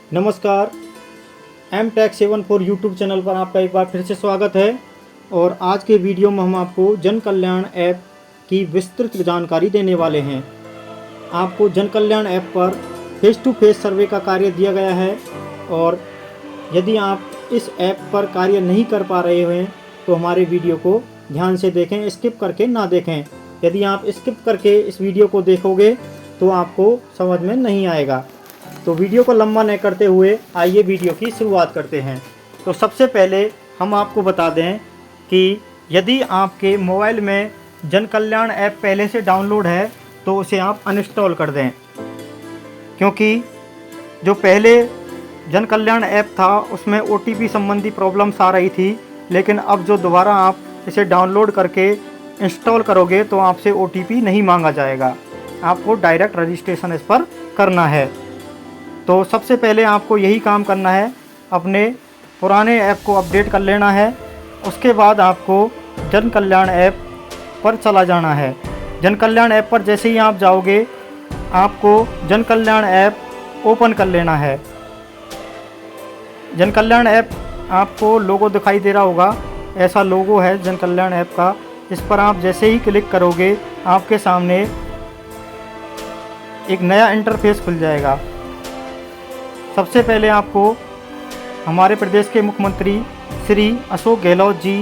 नमस्कार। M-Tech74 YouTube channel पर आपका एक बार फिर से स्वागत है। और आज के वीडियो में हम आपको जन कल्याण ऐप की विस्तृत जानकारी देने वाले हैं। आपको जन कल्याण ऐप पर फेस टू फेस सर्वे का कार्य दिया गया है और यदि आप इस ऐप पर कार्य नहीं कर पा रहे हैं तो हमारे वीडियो को ध्यान से देखें, स्किप करके ना देखें। यदि आप स्किप करके इस वीडियो को देखोगे तो आपको समझ में नहीं आएगा। तो वीडियो को लंबा न करते हुए आइए वीडियो की शुरुआत करते हैं। तो सबसे पहले हम आपको बता दें कि यदि आपके मोबाइल में जन कल्याण ऐप पहले से डाउनलोड है तो उसे आप अनइंस्टॉल कर दें, क्योंकि जो पहले जन कल्याण ऐप था उसमें OTP संबंधी प्रॉब्लम्स आ रही थी, लेकिन अब जो दोबारा आप इसे डाउनलोड करके इंस्टॉल करोगे तो आपसे OTP नहीं मांगा जाएगा। आपको डायरेक्ट रजिस्ट्रेशन इस पर करना है। तो सबसे पहले आपको यही काम करना है, अपने पुराने ऐप को अपडेट कर लेना है। उसके बाद आपको जन कल्याण ऐप पर चला जाना है। जन कल्याण ऐप पर जैसे ही आप जाओगे आपको जन कल्याण ऐप ओपन कर लेना है। जन कल्याण ऐप आपको लोगो दिखाई दे रहा होगा, ऐसा लोगो है जन कल्याण ऐप का। इस पर आप जैसे ही क्लिक करोगे आपके सामने एक नया इंटरफेस खुल जाएगा। सबसे पहले आपको हमारे प्रदेश के मुख्यमंत्री श्री अशोक गहलोत जी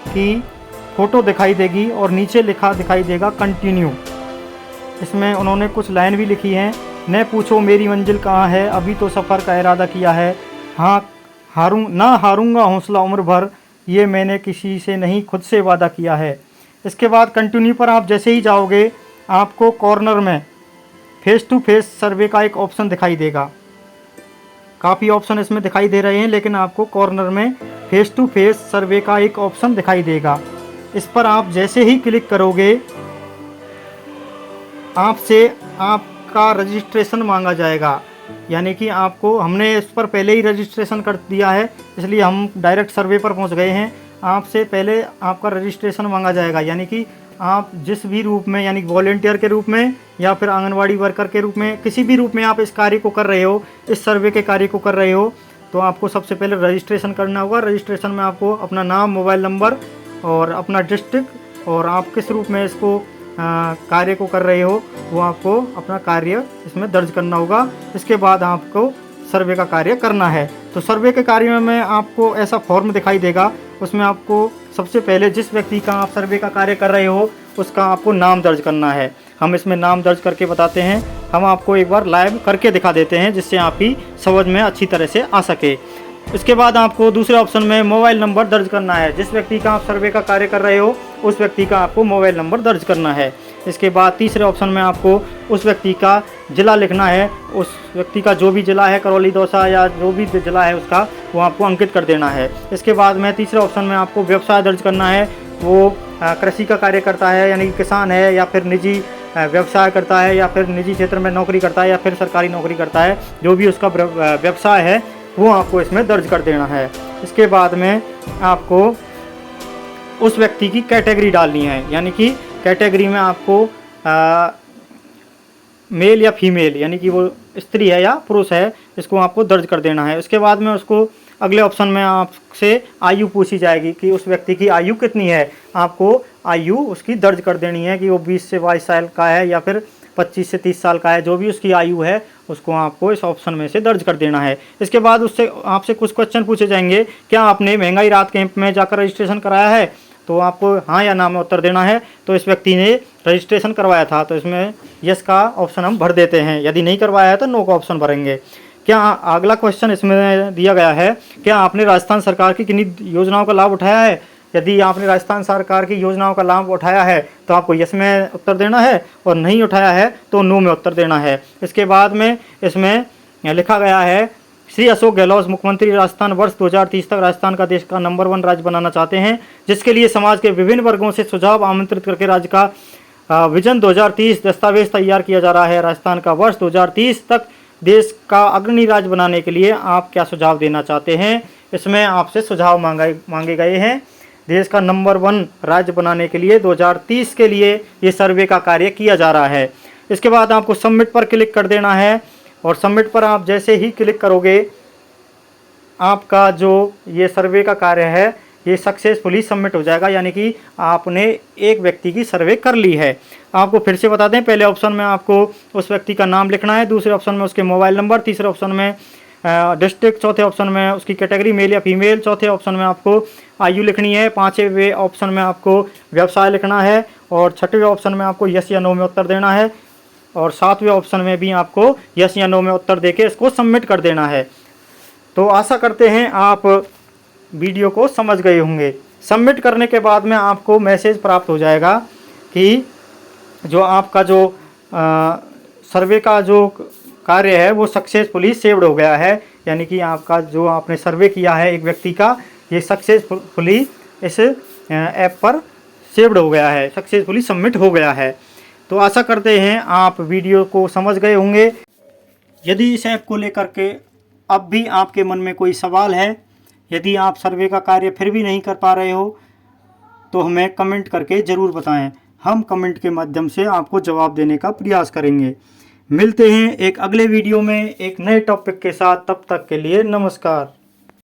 की फ़ोटो दिखाई देगी और नीचे लिखा दिखाई देगा कंटिन्यू। इसमें उन्होंने कुछ लाइन भी लिखी हैं। न पूछो मेरी मंजिल कहाँ है, अभी तो सफ़र का इरादा किया है। हाँ हारूंगा हौसला उम्र भर, ये मैंने किसी से नहीं खुद से वादा किया है। इसके बाद कंटिन्यू पर आप जैसे ही जाओगे आपको कॉर्नर में फेस टू फेस सर्वे का एक ऑप्शन दिखाई देगा। काफ़ी ऑप्शन इसमें दिखाई दे रहे हैं, लेकिन आपको कॉर्नर में फेस टू फेस सर्वे का एक ऑप्शन दिखाई देगा। इस पर आप जैसे ही क्लिक करोगे आपसे आपका रजिस्ट्रेशन मांगा जाएगा। यानी कि हमने इस पर पहले ही रजिस्ट्रेशन कर दिया है, इसलिए हम डायरेक्ट सर्वे पर पहुंच गए हैं। आपसे पहले आपका रजिस्ट्रेशन मांगा जाएगा, यानी कि आप जिस भी रूप में, यानी वॉलेंटियर के रूप में या फिर आंगनवाड़ी वर्कर के रूप में, किसी भी रूप में आप इस कार्य को कर रहे हो, इस सर्वे के कार्य को कर रहे हो, तो आपको सबसे पहले रजिस्ट्रेशन करना होगा। रजिस्ट्रेशन में आपको अपना नाम, मोबाइल नंबर और अपना डिस्ट्रिक्ट और आप किस रूप में इसको कार्य को कर रहे हो वो आपको अपना कार्य इसमें दर्ज करना होगा। इसके बाद आपको सर्वे का कार्य करना है। तो सर्वे के कार्य में आपको ऐसा फॉर्म दिखाई देगा, उसमें आपको सबसे पहले जिस व्यक्ति का आप सर्वे का कार्य कर रहे हो उसका आपको नाम दर्ज करना है। हम इसमें नाम दर्ज करके बताते हैं। हम आपको एक बार लाइव करके दिखा देते हैं जिससे आपकी समझ में अच्छी तरह से आ सके। इसके बाद आपको दूसरे ऑप्शन में मोबाइल नंबर दर्ज करना है। जिस व्यक्ति का आप सर्वे का कार्य कर रहे हो उस व्यक्ति का आपको मोबाइल नंबर दर्ज करना है। इसके बाद तीसरे ऑप्शन में आपको उस व्यक्ति का ज़िला लिखना है। उस व्यक्ति का जो भी ज़िला है, करौली, दौसा या जो भी ज़िला है उसका, वो आपको अंकित कर देना है। इसके बाद में तीसरे ऑप्शन में आपको व्यवसाय दर्ज करना है। वो कृषि का कार्य करता है, यानी कि किसान है, या फिर निजी व्यवसाय करता है, या फिर निजी क्षेत्र में नौकरी करता है, या फिर सरकारी नौकरी करता है। जो भी उसका व्यवसाय है वो आपको इसमें दर्ज कर देना है। इसके बाद में आपको उस व्यक्ति की कैटेगरी डालनी है, यानी कि कैटेगरी में आपको मेल या फीमेल, यानी कि वो स्त्री है या पुरुष है, इसको आपको दर्ज कर देना है। उसके बाद में उसको अगले ऑप्शन में आपसे आयु पूछी जाएगी कि उस व्यक्ति की आयु कितनी है। आपको आयु उसकी दर्ज कर देनी है कि वो 20 से 22 साल का है या फिर 25 से 30 साल का है। जो भी उसकी आयु है उसको आपको इस ऑप्शन में से दर्ज कर देना है। इसके बाद उससे आपसे कुछ क्वेश्चन पूछे जाएंगे। क्या आपने महंगाई राहत कैंप में जाकर रजिस्ट्रेशन कराया है? तो आपको हाँ या ना में उत्तर देना है। तो इस व्यक्ति ने रजिस्ट्रेशन करवाया था, तो इसमें यस का ऑप्शन हम भर देते हैं। यदि नहीं करवाया है तो नो का ऑप्शन भरेंगे। क्या अगला क्वेश्चन इसमें दिया गया है, क्या आपने राजस्थान सरकार की किन्हीं योजनाओं का लाभ उठाया है? यदि आपने राजस्थान सरकार की योजनाओं का लाभ उठाया है तो आपको यस में उत्तर देना है, और नहीं उठाया है तो नो में उत्तर देना है। इसके बाद में इसमें लिखा गया है, श्री अशोक गहलोत मुख्यमंत्री राजस्थान वर्ष 2030 तक राजस्थान का देश का नंबर 1 राज्य बनाना चाहते हैं, जिसके लिए समाज के विभिन्न वर्गों से सुझाव आमंत्रित करके राज्य का विजन 2030 दस्तावेज तैयार किया जा रहा है। राजस्थान का वर्ष 2030 तक देश का अग्रणी राज्य बनाने के लिए आप क्या सुझाव देना चाहते हैं? इसमें आपसे सुझाव मांगे गए हैं। देश का नंबर 1 राज्य बनाने के लिए 2030 के लिए ये सर्वे का कार्य किया जा रहा है। इसके बाद आपको सबमिट पर क्लिक कर देना है। और सबमिट पर आप जैसे ही क्लिक करोगे आपका जो ये सर्वे का कार्य है ये सक्सेसफुली सबमिट हो जाएगा, यानी कि आपने एक व्यक्ति की सर्वे कर ली है। आपको फिर से बता दें, पहले ऑप्शन में आपको उस व्यक्ति का नाम लिखना है, दूसरे ऑप्शन में उसके मोबाइल नंबर, तीसरे ऑप्शन में डिस्ट्रिक्ट, चौथे ऑप्शन में उसकी कैटेगरी मेल या फीमेल, चौथे ऑप्शन में आपको आयु लिखनी है, पाँचवें ऑप्शन में आपको व्यवसाय लिखना है और छठवें ऑप्शन में आपको यस या नो में उत्तर देना है और सातवें ऑप्शन में भी आपको यस या नो में उत्तर देके इसको सबमिट कर देना है। तो आशा करते हैं आप वीडियो को समझ गए होंगे। सबमिट करने के बाद में आपको मैसेज प्राप्त हो जाएगा कि जो आपका जो सर्वे का जो कार्य है वो सक्सेसफुली सेव्ड हो गया है, यानी कि आपका जो आपने सर्वे किया है एक व्यक्ति का ये सक्सेसफुली इस ऐप पर सेव्ड हो गया है, सक्सेसफुली सबमिट हो गया है। तो आशा करते हैं आप वीडियो को समझ गए होंगे। यदि इस ऐप को लेकर के अब भी आपके मन में कोई सवाल है, यदि आप सर्वे का कार्य फिर भी नहीं कर पा रहे हो तो हमें कमेंट करके ज़रूर बताएं। हम कमेंट के माध्यम से आपको जवाब देने का प्रयास करेंगे। मिलते हैं एक अगले वीडियो में एक नए टॉपिक के साथ, तब तक के लिए नमस्कार।